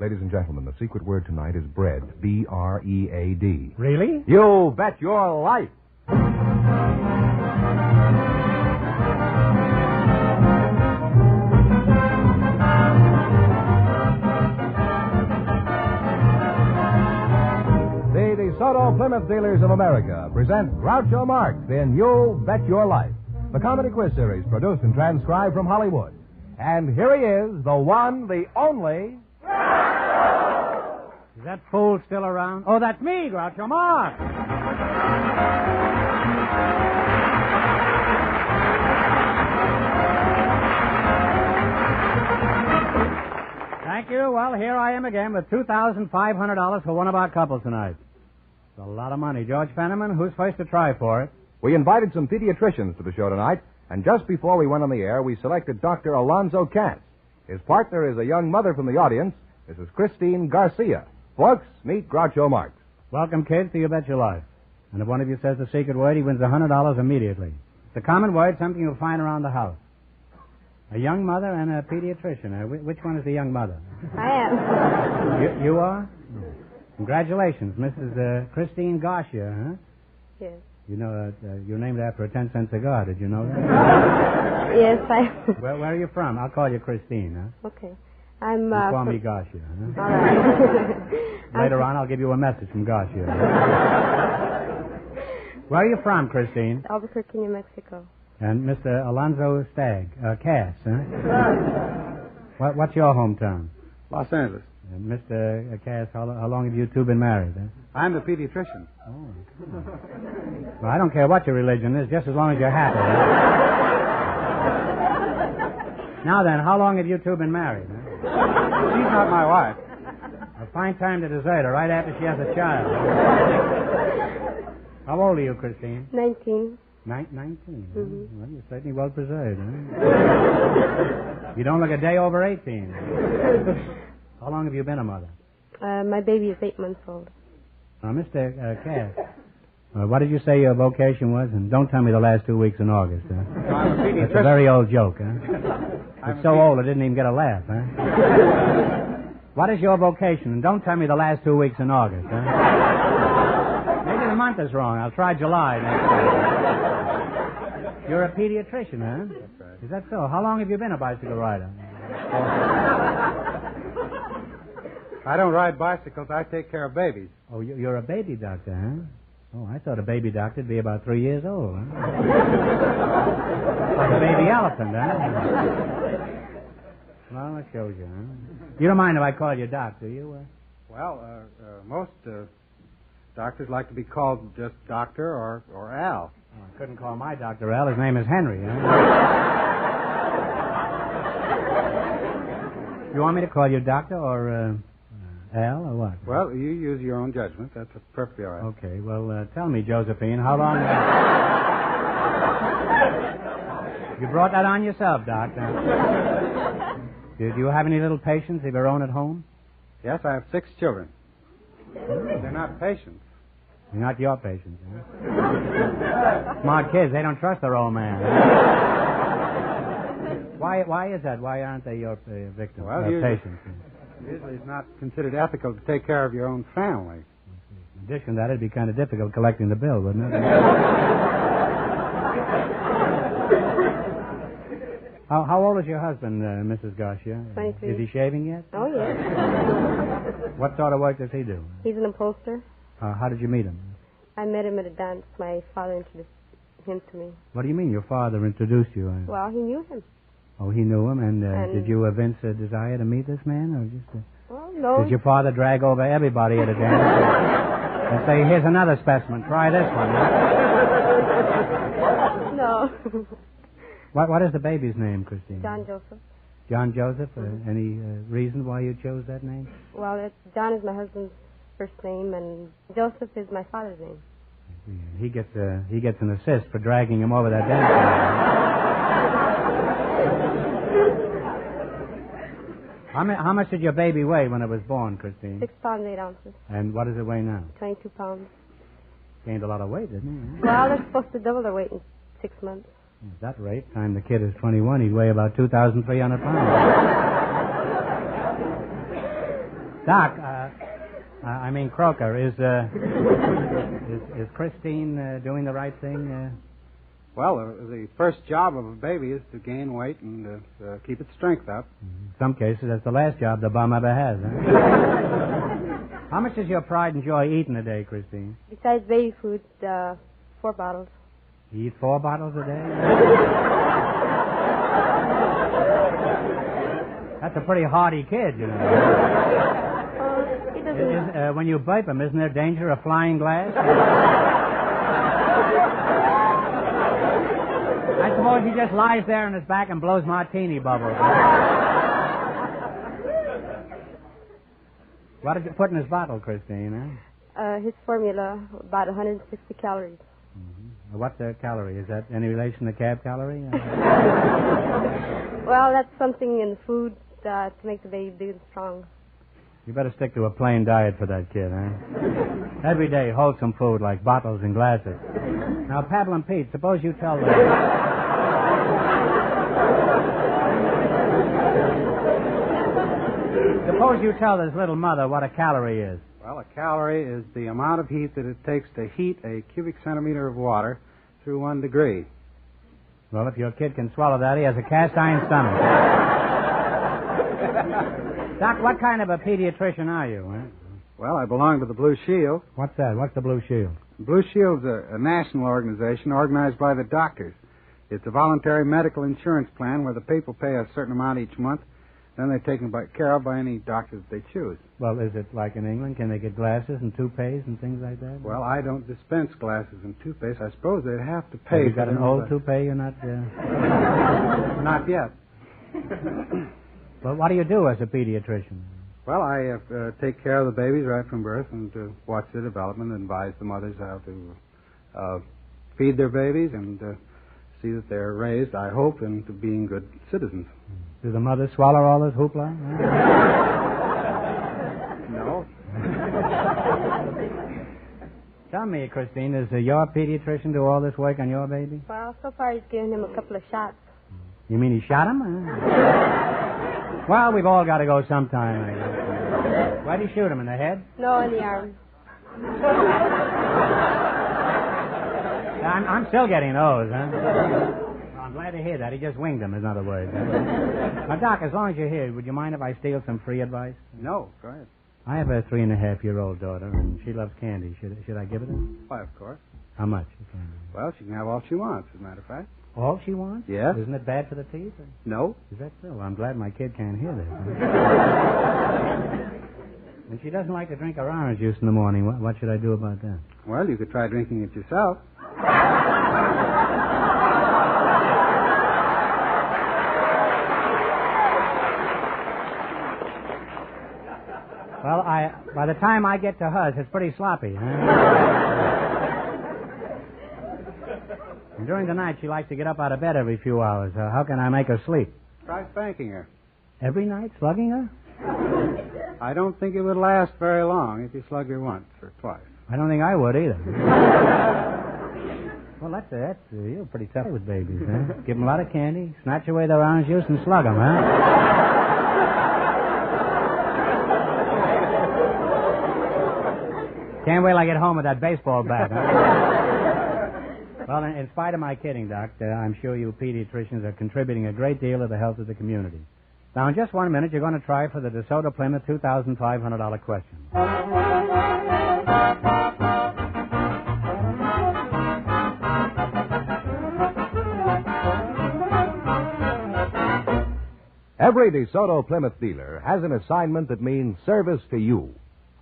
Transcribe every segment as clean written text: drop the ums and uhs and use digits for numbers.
Ladies and gentlemen, the secret word tonight is bread. B-R-E-A-D. Really? You bet your life. The DeSoto Plymouth Dealers of America present Groucho Marx in You Bet Your Life, the comedy quiz series produced and transcribed from Hollywood. And here he is, the one, the only... Is that fool still around? Oh, that's me, Groucho Marx. Thank you. Well, here I am again with $2,500 for one of our couples tonight. It's a lot of money. George Fenneman, who's first to try for it? We invited some pediatricians to the show tonight, and just before we went on the air, we selected Dr. Alonzo Katz. His partner is a young mother from the audience, Mrs. Christine Garcia. Folks, meet Groucho Marx. Welcome, kids, to You Bet Your Life. And if one of you says the secret word, he wins $100 immediately. It's a common word, something you'll find around the house. A young mother and a pediatrician. Which one is the young mother? I am. You are? Congratulations, Mrs. Christine Garcia, huh? Yes. You know, you're named after a 10-cent cigar. Did you know that? Yes, I... Where are you from? I'll call you Christine, huh? Okay. I'm, You call me Garcia, huh? All right. Later on, I'll give you a message from Garcia. Where are you from, Christine? Albuquerque, New Mexico. And Mr. Alonzo Cass, huh? What's your hometown? Los Angeles. And Mr. Cass, how long have you two been married? Huh? I'm the pediatrician. Oh. Well, I don't care what your religion is, just as long as you're happy. Now then, how long have you two been married? Huh? She's not my wife. A fine time to desert her right after she has a child. How old are you, Christine? 19. 19. Mm-hmm. Well, you're certainly well preserved, huh? You don't look a day over 18. How long have you been a mother? My baby is 8 months old. Mr. Cass, what did you say your vocation was? And don't tell me the last 2 weeks in August, huh? I'm a pediatrician. That's a very old joke, huh? It's so old it didn't even get a laugh, huh? What is your vocation? And don't tell me the last 2 weeks in August, huh? Maybe the month is wrong. I'll try July next time. You're a pediatrician, huh? That's right. Is that so? How long have you been a bicycle rider? I don't ride bicycles. I take care of babies. Oh, you're a baby doctor, huh? Oh, I thought a baby doctor would be about 3 years old, huh? Like a baby elephant, huh? Well, that shows you, huh? You don't mind if I call you Doc, do you? Well, most doctors like to be called just Doctor or Al. Oh, I couldn't call my Dr. Al. His name is Henry, huh? You want me to call you Doctor or Al or what? Well, you use your own judgment. That's perfectly all right. Okay, well, tell me, Josephine, how long... You brought that on yourself, Doc. Do you have any little patients of your own at home? Yes, I have 6 children. They're not patients. They're not your patients, huh? Smart kids, they don't trust their old man. Why is that? Why aren't they your victims? Well, patients? Usually it's not considered ethical to take care of your own family. In addition to that, it'd be kind of difficult collecting the bill, wouldn't it? How old is your husband, Mrs. Garcia? 23. Is he shaving yet? Oh, yes. What sort of work does he do? He's an upholsterer. How did you meet him? I met him at a dance. My father introduced him to me. What do you mean your father introduced you? Well, he knew him. Oh, he knew him, and did you evince a desire to meet this man, or just... Well, no. Did your father drag over everybody at a dance and say, here's another specimen, try this one? No. What is the baby's name, Christine? John Joseph. John Joseph? Any reason why you chose that name? Well, John is my husband's first name, and Joseph is my father's name. He gets an assist for dragging him over that dance. How much did your baby weigh when it was born, Christine? 6 pounds, 8 ounces. And what does it weigh now? 22 pounds. Gained a lot of weight, didn't he? Well, they're supposed to double their weight in 6 months. At that rate, time the kid is 21, he'd weigh about 2,300 pounds. Doc, Croker, is Christine doing the right thing? Well, the first job of a baby is to gain weight and keep its strength up. In some cases, that's the last job the bum ever has, huh? How much does your pride and joy eating a day, Christine? Besides baby food, 4 bottles. You eat 4 bottles a day? That's a pretty hardy kid, you know. He doesn't... When you burp him, isn't there danger of flying glass? I suppose he just lies there on his back and blows martini bubbles. What did you put in his bottle, Christine? His formula, about 160 calories. Mm-hmm. What's a calorie? Is that any relation to cab calorie? Well, that's something in the food to make the baby big and strong. You better stick to a plain diet for that kid, huh? Every day, wholesome food like bottles and glasses. Now, Paddle and Pete, suppose you tell them... Suppose you tell this little mother what a calorie is. Well, a calorie is the amount of heat that it takes to heat a cubic centimeter of water through 1 degree. Well, if your kid can swallow that, he has a cast iron stomach. Doc, what kind of a pediatrician are you? Huh? Well, I belong to the Blue Shield. What's that? What's the Blue Shield? The Blue Shield's a national organization organized by the doctors. It's a voluntary medical insurance plan where the people pay a certain amount each month. Then they're taken care of by any doctors that they choose. Well, is it like in England? Can they get glasses and toupees and things like that? Well, I don't dispense glasses and toupees. I suppose they'd have to pay. Have you got an old toupee you're not... Not yet. Well, what do you do as a pediatrician? Well, I take care of the babies right from birth and watch their development and advise the mothers how to feed their babies and see that they're raised, I hope, into being good citizens. Do the mothers swallow all this hoopla? No. Tell me, Christine, does your pediatrician do all this work on your baby? Well, so far he's given him a couple of shots. You mean he shot him? Well, we've all got to go sometime, I guess. Why'd he shoot him, in the head? No, in the arm. I'm still getting those, huh? I'm glad to hear that. He just winged them, in other words. Now, Doc, as long as you're here, would you mind if I steal some free advice? No, go ahead. I have a 3.5-year-old daughter, and she loves candy. Should I give it her? Why, of course. How much candy? Well, she can have all she wants, as a matter of fact. All she wants? Yes. Isn't it bad for the teeth? Or? No. Is that so? Well, I'm glad my kid can't hear this. And she doesn't like to drink her orange juice in the morning. What should I do about that? Well, you could try drinking it yourself. Well, by the time I get to hers, it's pretty sloppy, huh? And during the night, she likes to get up out of bed every few hours. How can I make her sleep? Try spanking her. Every night, slugging her? I don't think it would last very long if you slugged her once or twice. I don't think I would either. Well, that's you're pretty tough with babies, huh? Give them a lot of candy, snatch away their orange juice, and slug them, huh? Can't wait till I get home with that baseball bat, huh? Well, in spite of my kidding, Doc, I'm sure you pediatricians are contributing a great deal to the health of the community. Now, in just 1 minute, you're going to try for the DeSoto Plymouth $2,500 question. Every DeSoto Plymouth dealer has an assignment that means service to you.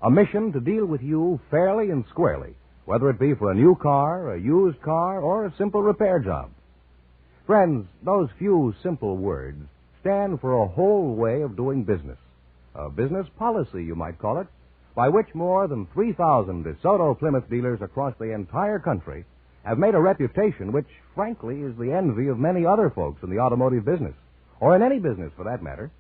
A mission to deal with you fairly and squarely, whether it be for a new car, a used car, or a simple repair job. Friends, those few simple words stand for a whole way of doing business. A business policy, you might call it, by which more than 3,000 DeSoto Plymouth dealers across the entire country have made a reputation which, frankly, is the envy of many other folks in the automotive business, or in any business for that matter.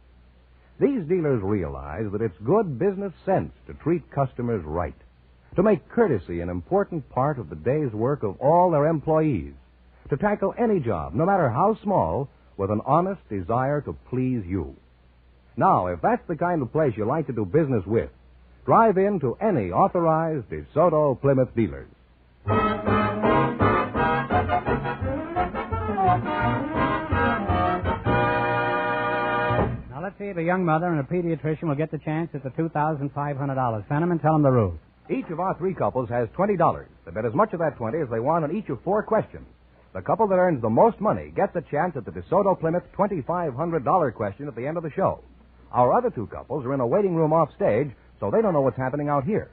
These dealers realize that it's good business sense to treat customers right, to make courtesy an important part of the day's work of all their employees, to tackle any job, no matter how small, with an honest desire to please you. Now, if that's the kind of place you like to do business with, drive in to any authorized DeSoto Plymouth dealers. Now, let's see if a young mother and a pediatrician will get the chance at the $2,500. Send them and tell them the rules. Each of our three couples has $20. They bet as much of that 20 as they want on each of four questions. The couple that earns the most money gets a chance at the DeSoto Plymouth $2,500 question at the end of the show. Our other two couples are in a waiting room off stage, so they don't know what's happening out here.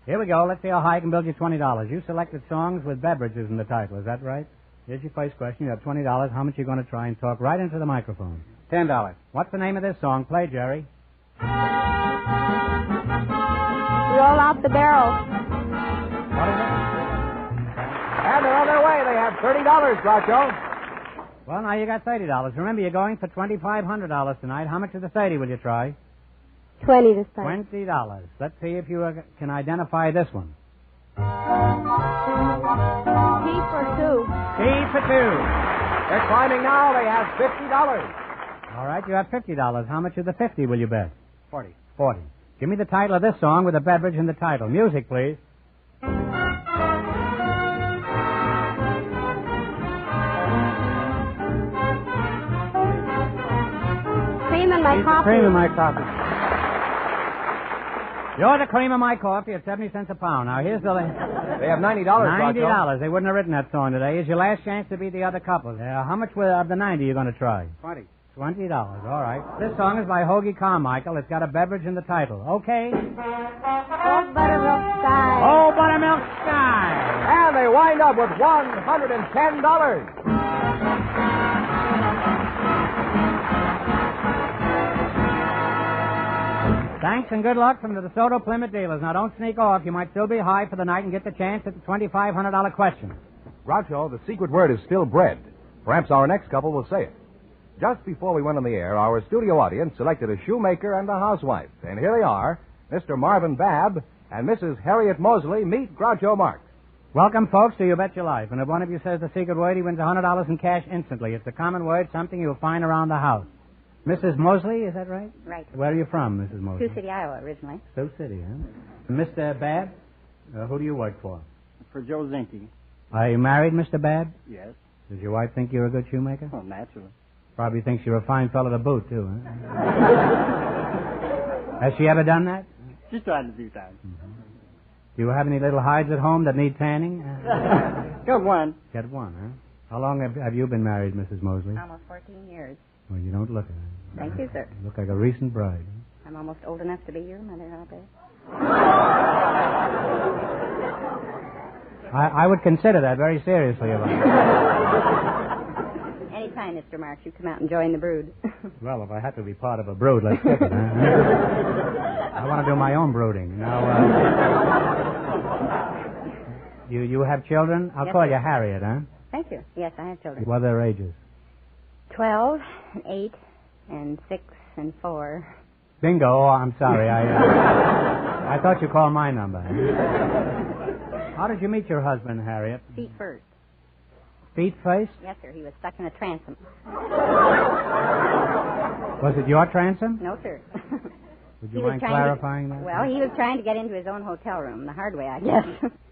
Here we go. Let's see how high I can build you $20. You selected songs with beverages in the title. Is that right? Here's your first question. You have $20. How much are you going to try and talk right into the microphone? $10. What's the name of this song? Play, Jerry. Roll out the barrel. What is it? And they're on their way. They have $30, Groucho. Well, now you got $30. Remember, you're going for $2,500 tonight. How much of the $30 will you try? 20 this time. $20. Let's see if you can identify this one. T for two. T for two. They're climbing now. They have $50. All right, you have $50. How much of the 50 will you bet? 40. 40. Give me the title of this song with a beverage in the title. Music, please. Cream in my coffee. Cream in my coffee. You're the cream of my coffee at 70 cents a pound. Now, here's the... They have $90, Groucho. $90. They wouldn't have written that song today. Here's your last chance to beat the other couple. How much of the 90 are you going to try? 20. $20. All right. This song is by Hoagie Carmichael. It's got a beverage in the title. Okay? Oh, buttermilk sky. Oh, buttermilk sky. And they wind up with $110. Thanks and good luck from the DeSoto Plymouth dealers. Now, don't sneak off. You might still be high for the night and get the chance at the $2,500 question. Groucho, the secret word is still bread. Perhaps our next couple will say it. Just before we went on the air, our studio audience selected a shoemaker and a housewife. And here they are, Mr. Marvin Babb and Mrs. Harriet Mosley. Meet Groucho Marx. Welcome, folks, to You Bet Your Life. And if one of you says the secret word, he wins $100 in cash instantly. It's a common word, something you'll find around the house. Mrs. Mosley, is that right? Right. Where are you from, Mrs. Mosley? Sioux City, Iowa, originally. Sioux City, huh? Mr. Babb, who do you work for? For Joe Zinke. Are you married, Mr. Babb? Yes. Does your wife think you're a good shoemaker? Oh, naturally. Probably thinks you're a fine fellow to boot, too, huh? Has she ever done that? She tried a few times. Mm-hmm. Do you have any little hides at home that need tanning? Got one. Got one, huh? How long have you been married, Mrs. Mosley? Almost 14 years. Well, you don't look it. Thank you, sir. You look like a recent bride. I'm almost old enough to be your mother, I'll bet. I would consider that very seriously. Anytime, Mr. Marks, you come out and join the brood. Well, if I had to be part of a brood, let's skip it, huh? I want to do my own brooding. Now, you have children? I'll Yes, call sir. you Harriet, huh? Thank you. Yes, I have children. What are their ages? 12, 8, and 6, and 4. Bingo. Oh, I'm sorry. I thought you called my number. How did you meet your husband, Harriet? Feet first. Feet first? Yes, sir. He was stuck in a transom. Was it your transom? No, sir. Would He you was mind trying clarifying that? Well, he was trying to get into his own hotel room, the hard way, I guess.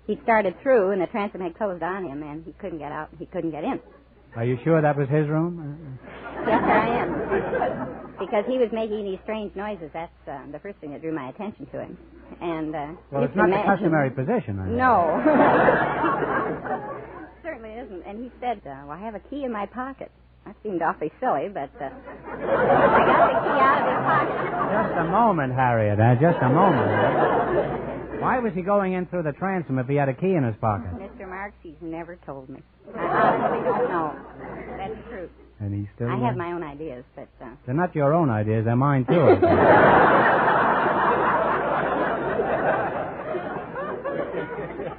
He started through, and the transom had closed on him, and he couldn't get out, and he couldn't get in. Are you sure that was his room? Yes, sir, I am. Because he was making these strange noises. That's the first thing that drew my attention to him. And Well, you it's can not the imagine- customary position. I No. Certainly isn't. And he said, well, I have a key in my pocket. That seemed awfully silly, but I got the key out of his pocket. Just a moment, Harriet. Just a moment. Why was he going in through the transom if he had a key in his pocket? Mr. Marks, he's never told me. I honestly don't know. That's true. And he still... I have my own ideas, but... They're not your own ideas. They're mine, too.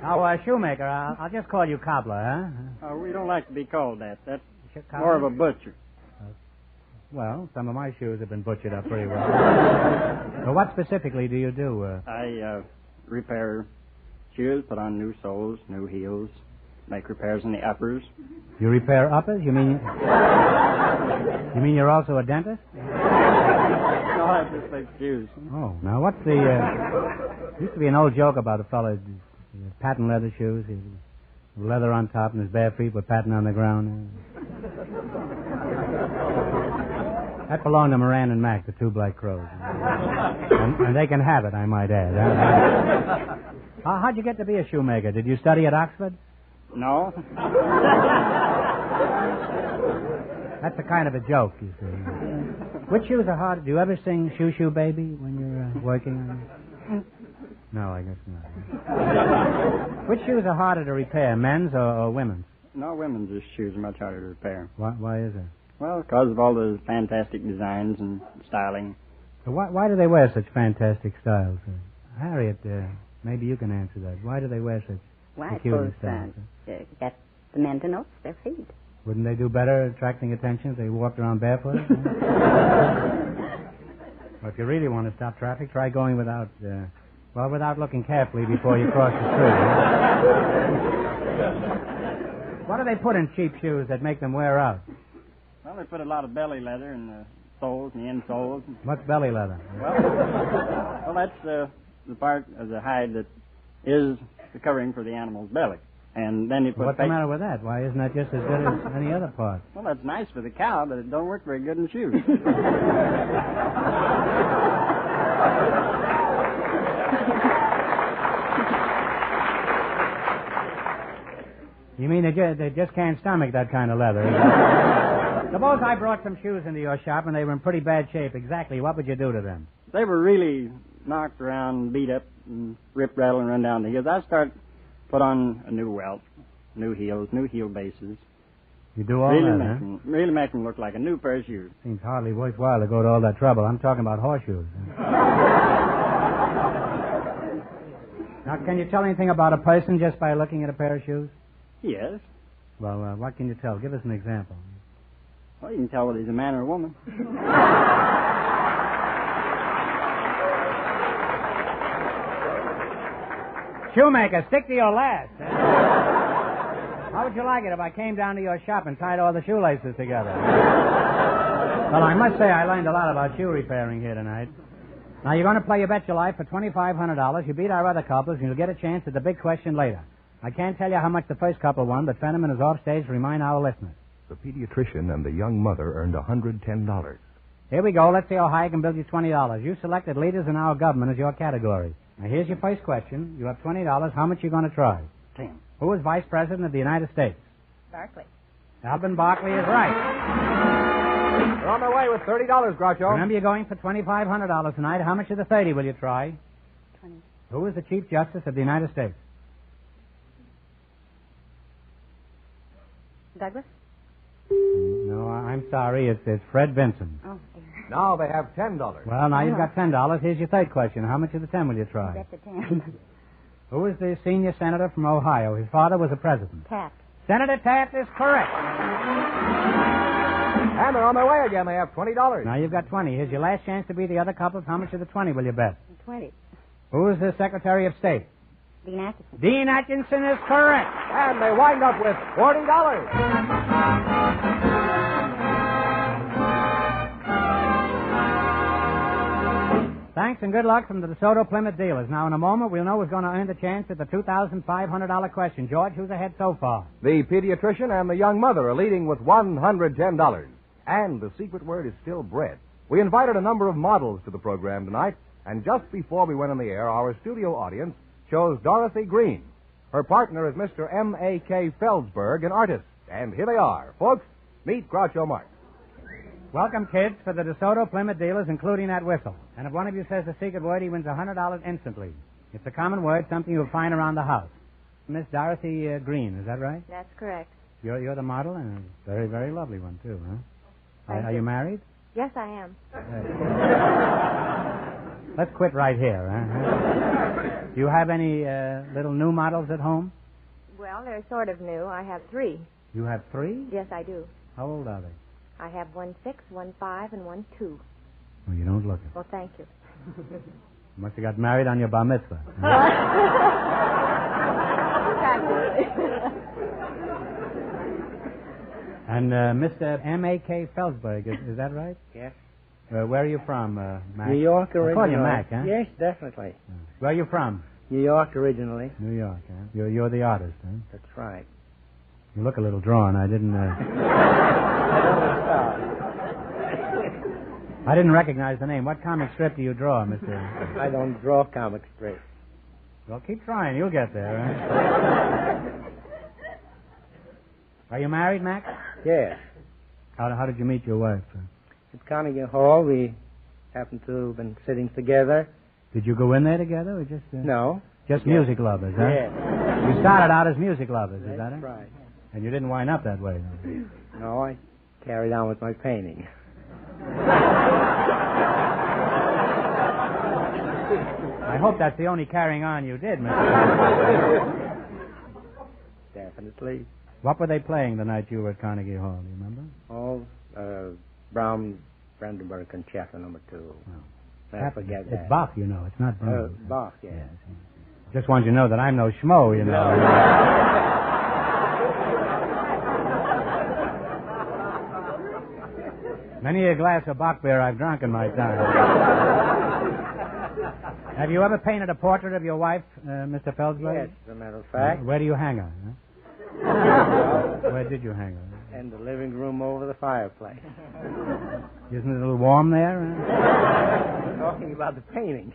Now, shoemaker, I'll just call you cobbler, huh? We don't like to be called that. That's Cobbler? more of a butcher. Well, some of my shoes have been butchered up pretty well. So what specifically do you do? I repair shoes, put on new soles, new heels, make repairs in the uppers. You repair uppers? You mean you're also a dentist? No, I just make shoes. Oh, now what's the... used to be an old joke about a fella, patent leather shoes, leather on top and his bare feet were patent on the ground. That belonged to Moran and Mac, the two Black Crows. And they can have it, I might add. How'd you get to be a shoemaker? Did you study at Oxford? No. That's a kind of a joke, you see. Which shoes are hard? Do you ever sing Shoo Shoo Baby when you're working? No, I guess not. Which shoes are harder to repair, men's or women's? No, women's shoes are much harder to repair. Why is it? Well, because of all the fantastic designs and styling. So why do they wear such fantastic styles? Harriet, maybe you can answer that. Why do they wear such peculiar styles? To get the men to notice their feet. Wouldn't they do better attracting attention if they walked around barefoot? Well, if you really want to stop traffic, try going without looking carefully before you cross the street. What do they put in cheap shoes that make them wear out? Well, they put a lot of belly leather in the soles and the insoles. What's belly leather? Well, that's the part of the hide that is the covering for the animal's belly. And then you put... What's the matter with that? Why isn't that just as good as any other part? Well, that's nice for the cow, but it don't work very good in shoes. You mean they just can't stomach that kind of leather? Suppose I brought some shoes into your shop and they were in pretty bad shape. Exactly, what would you do to them? They were really knocked around, beat up, and rip, rattle, and run down the heels. I'd put on a new welt, new heels, new heel bases. You do all really that, Really make them look like a new pair of shoes. Seems hardly worthwhile to go to all that trouble. I'm talking about horseshoes. Now, can you tell anything about a person just by looking at a pair of shoes? Yes. Well, what can you tell? Give us an example. Well, you can tell whether he's a man or a woman. Shoemaker, stick to your last. How would you like it if I came down to your shop and tied all the shoelaces together? Well, I must say I learned a lot about shoe repairing here tonight. Now, you're going to play You Bet Your Life for $2,500. You beat our other couples, and you'll get a chance at the big question later. I can't tell you how much the first couple won, but Fenneman is off stage to remind our listeners. The pediatrician and the young mother earned $110. Here we go. Let's see how high I can build you $20. You selected leaders in our government as your category. Now, here's your first question. You have $20. How much are you going to try? 10. Who is Vice President of the United States? Barkley. Alvin Barkley is right. They're on their way with $30, Groucho. Remember, you're going for $2,500 tonight. How much of the 30 will you try? 20. Who is the Chief Justice of the United States? Douglas? No, I'm sorry. It's Fred Vinson. Oh, dear. Now they have $10. Well, now you've got $10. Here's your third question. How much of the 10 will you try? Bet the 10. Who is the senior senator from Ohio? His father was a president. Taft. Senator Taft is correct. And they're on their way again. They have $20. Now you've got 20. Here's your last chance to beat the other couples. How much of the 20 will you bet? 20. Who is the Secretary of State? Dean Atkinson. Dean Atkinson is correct. And they wind up with $40. Thanks and good luck from the DeSoto Plymouth dealers. Now, in a moment, we'll know who's going to earn the chance at the $2,500 question. George, who's ahead so far? The pediatrician and the young mother are leading with $110. And the secret word is still bread. We invited a number of models to the program tonight, and just before we went on the air, our studio audience chose Dorothy Green. Her partner is Mr. M.A.K. Feldsberg, an artist. And here they are. Folks, meet Groucho Marx. Welcome, kids, for the DeSoto Plymouth dealers, including that whistle. And if one of you says the secret word, he wins $100 instantly. It's a common word, something you'll find around the house. Miss Dorothy Green, is that right? That's correct. You're the model, and a very, very lovely one, too, huh? Are you married? Yes, I am. Let's quit right here, huh? Do you have any little new models at home? Well, they're sort of new. I have 3. You have 3? Yes, I do. How old are they? I have 1 6, 1 5, and 1 2. Well, you don't look it. Well, thank you. You must have got married on your bar mitzvah. And Mr. M.A.K. Feldsberg, is that right? Yes. Where are you from, Mac? New York I originally. call you Mac, huh? Yes, definitely. Where are you from? New York originally. New York, huh? You're the artist, huh? That's right. You look a little drawn. I didn't recognize the name. What comic strip do you draw, Mr.? I don't draw comic strips. Well, keep trying. You'll get there, huh? Are you married, Mac? Yes. How did you meet your wife? At Carnegie Hall, we happened to have been sitting together. Did you go in there together or just... No. Just music lovers, huh? Yes. You started out as music lovers, is that That's it? right. And you didn't wind up that way, no? No, I carried on with my painting. I hope that's the only carrying on you did, Mr. Definitely. What were they playing the night you were at Carnegie Hall, do you remember? Oh, Brahms Brandenburg Concerto No. 2. I forget that. It's Bach, you know. It's not Brahms. Bach, yes. Yes. Just want you to know that I'm no schmo, you know. Many a glass of Bach beer I've drunk in my time. Have you ever painted a portrait of your wife, Mr. Felsberg? Yes, as a matter of fact. Where do you hang her? Huh? Where did you hang her? In the living room over the fireplace. Isn't it a little warm there? Talking about the painting.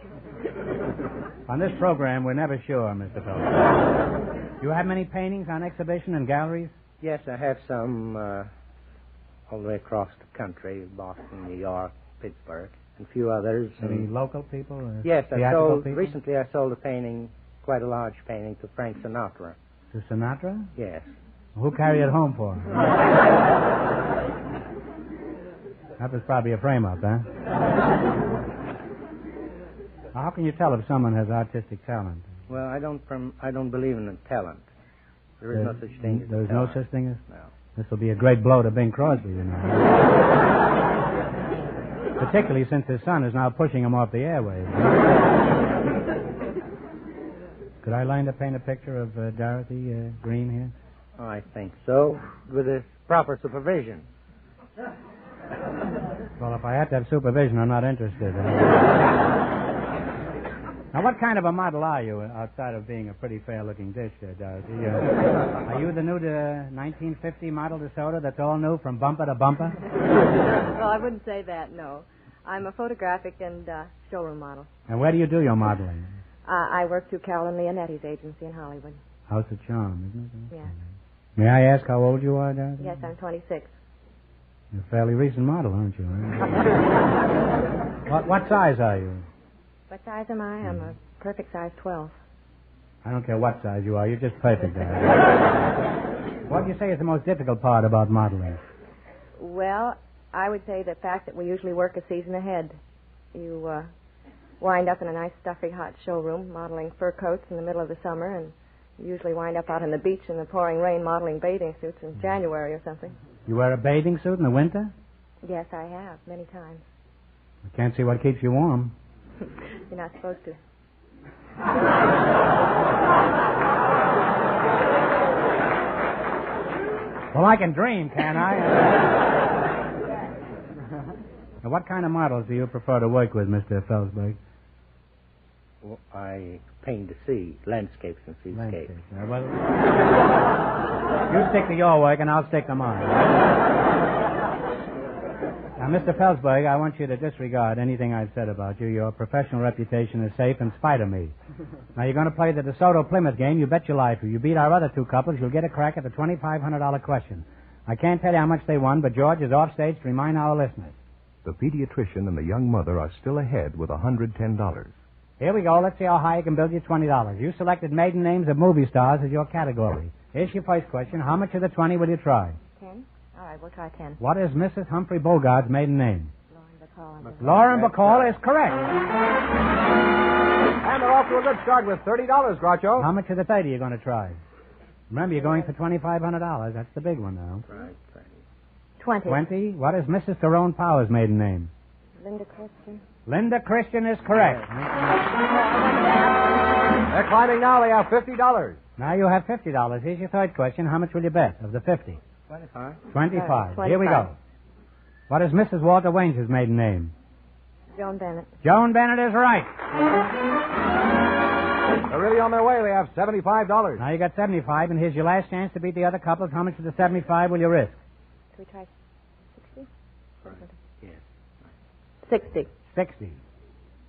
On this program, we're never sure, Mr. Felsberg. Do you have many paintings on exhibition in galleries? Yes, I have some all the way across the country, Boston, New York, Pittsburgh, and a few others. Any local people? Or yes, people? Recently I sold a painting, quite a large painting, to Frank Sinatra. To Sinatra? Yes. Who carried it home for? That was probably a frame-up, huh? How can you tell if someone has artistic talent? Well, I don't believe in the talent. There is no such thing as There's talent. no such thing as? No. This will be a great blow to Bing Crosby, you know. Particularly since his son is now pushing him off the airwaves. Could I learn to paint a picture of Dorothy Green here? Oh, I think so, with a proper supervision. Well, if I had to have supervision, I'm not interested. Now, what kind of a model are you outside of being a pretty fair-looking dish there, Dorothy? Are you the new 1950 model DeSoto that's all new from bumper to bumper? Well, I wouldn't say that, no. I'm a photographic and showroom model. And where do you do your modeling? I work through Carolyn Leonetti's agency in Hollywood. House of Charm, isn't it? Yes. May I ask how old you are, Dorothy? Yes, I'm 26. You're a fairly recent model, aren't you? What size are you? What size am I? I'm a perfect size 12. I don't care what size you are. You're just perfect, Dorothy. What do you say is the most difficult part about modeling? Well, I would say the fact that we usually work a season ahead. You wind up in a nice, stuffy, hot showroom modeling fur coats in the middle of the summer, and you usually wind up out on the beach in the pouring rain modeling bathing suits in January or something. You wear a bathing suit in the winter? Yes, I have, many times. I can't see what keeps you warm. You're not supposed to. Well, I can dream, can't I? Now, what kind of models do you prefer to work with, Mr. Felsberg? Well, I paint the sea, landscapes and seascapes. Well, you stick to your work and I'll stick to mine. Now, Mr. Felsberg, I want you to disregard anything I've said about you. Your professional reputation is safe in spite of me. Now, you're going to play the DeSoto Plymouth game. You bet your life. If you beat our other two couples, you'll get a crack at the $2,500 question. I can't tell you how much they won, but George is off stage to remind our listeners. The pediatrician and the young mother are still ahead with $110. Here we go. Let's see how high I can build you $20. You selected maiden names of movie stars as your category. Here's your first question. How much of the 20 will you try? 10? All right, we'll try 10. What is Mrs. Humphrey Bogart's maiden name? Lauren Bacall. Lauren Bacall is correct. And they're off to a good start with $30, Groucho. How much of the 30 are you going to try? Remember, you're going for $2,500. That's the big one now. Right. 20. 20. What is Mrs. Tyrone Power's maiden name? Linda Christian. Linda Christian is correct. They're climbing now. They have $50. Now you have $50. Here's your third question. How much will you bet of the 50? 25. 25. 25. Here we go. What is Mrs. Walter Wange's maiden name? Joan Bennett. Joan Bennett is right. They're really on their way. They have $75. Now you got 75, and here's your last chance to beat the other couples. How much of the 75 will you risk? Should we try 60? Yes. 60. 60.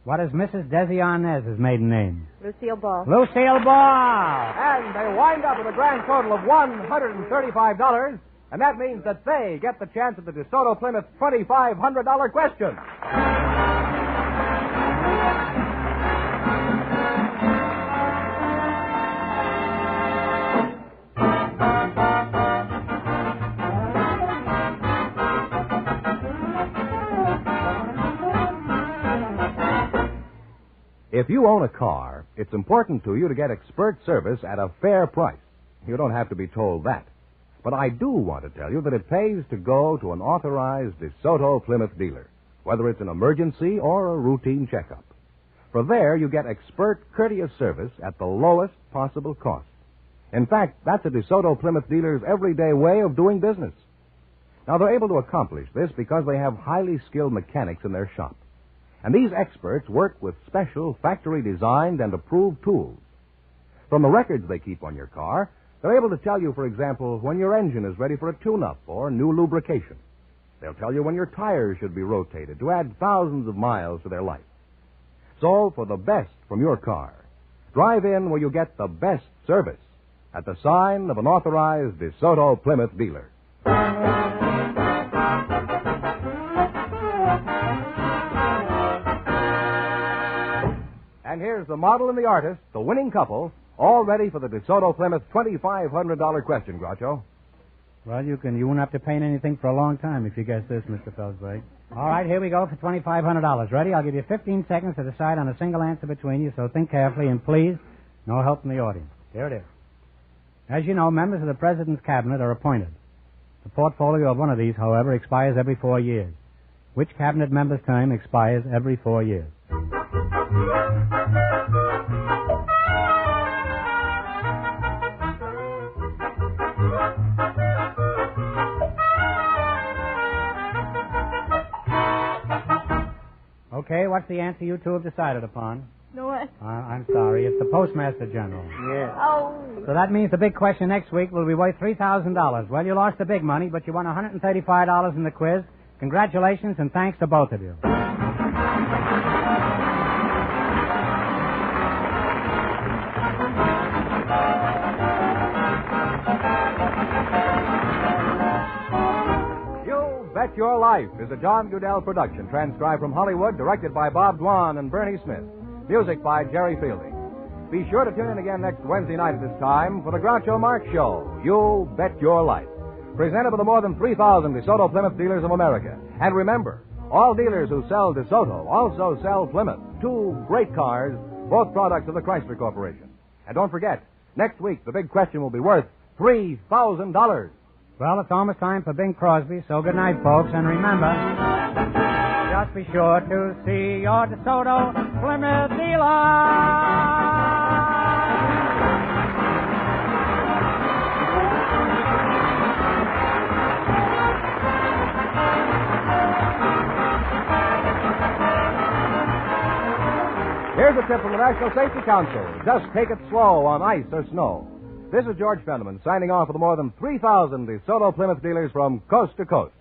What is Mrs. Desi Arnaz's maiden name? Lucille Ball. Lucille Ball. And they wind up with a grand total of $135, and that means that they get the chance at the DeSoto Plymouth $2,500 question. If you own a car, it's important to you to get expert service at a fair price. You don't have to be told that. But I do want to tell you that it pays to go to an authorized DeSoto Plymouth dealer, whether it's an emergency or a routine checkup. For there, you get expert, courteous service at the lowest possible cost. In fact, that's a DeSoto Plymouth dealer's everyday way of doing business. Now, they're able to accomplish this because they have highly skilled mechanics in their shop. And these experts work with special factory-designed and approved tools. From the records they keep on your car, they're able to tell you, for example, when your engine is ready for a tune-up or new lubrication. They'll tell you when your tires should be rotated to add thousands of miles to their life. So, for the best from your car, drive in where you get the best service at the sign of an authorized DeSoto Plymouth dealer. And here's the model and the artist, the winning couple, all ready for the DeSoto Plymouth $2,500 question, Groucho. Well, you won't have to pay anything for a long time if you guess this, Mr. Felsberg. All right, here we go for $2,500. Ready? I'll give you 15 seconds to decide on a single answer between you, so think carefully, and please, no help from the audience. Here it is. As you know, members of the President's Cabinet are appointed. The portfolio of one of these, however, expires every 4 years. Which Cabinet member's term expires every 4 years? Okay, what's the answer you two have decided upon? No, what? I'm sorry. It's the Postmaster General. Yes. Oh. So that means the big question next week will be worth $3,000. Well, you lost the big money, but you won $135 in the quiz. Congratulations, and thanks to both of you. Bet Your Life is a John Goodell production, transcribed from Hollywood, directed by Bob Dwan and Bernie Smith. Music by Jerry Fielding. Be sure to tune in again next Wednesday night at this time for the Groucho Marx Show, You Bet Your Life, presented by the more than 3,000 DeSoto Plymouth dealers of America. And remember, all dealers who sell DeSoto also sell Plymouth, two great cars, both products of the Chrysler Corporation. And don't forget, next week the big question will be worth $3,000. Well, it's almost time for Bing Crosby, so good night, folks. And remember, just be sure to see your DeSoto Plymouth dealer. Here's a tip from the National Safety Council. Just take it slow on ice or snow. This is George Fenneman signing off for the more than 3,000 DeSoto Plymouth dealers from coast to coast.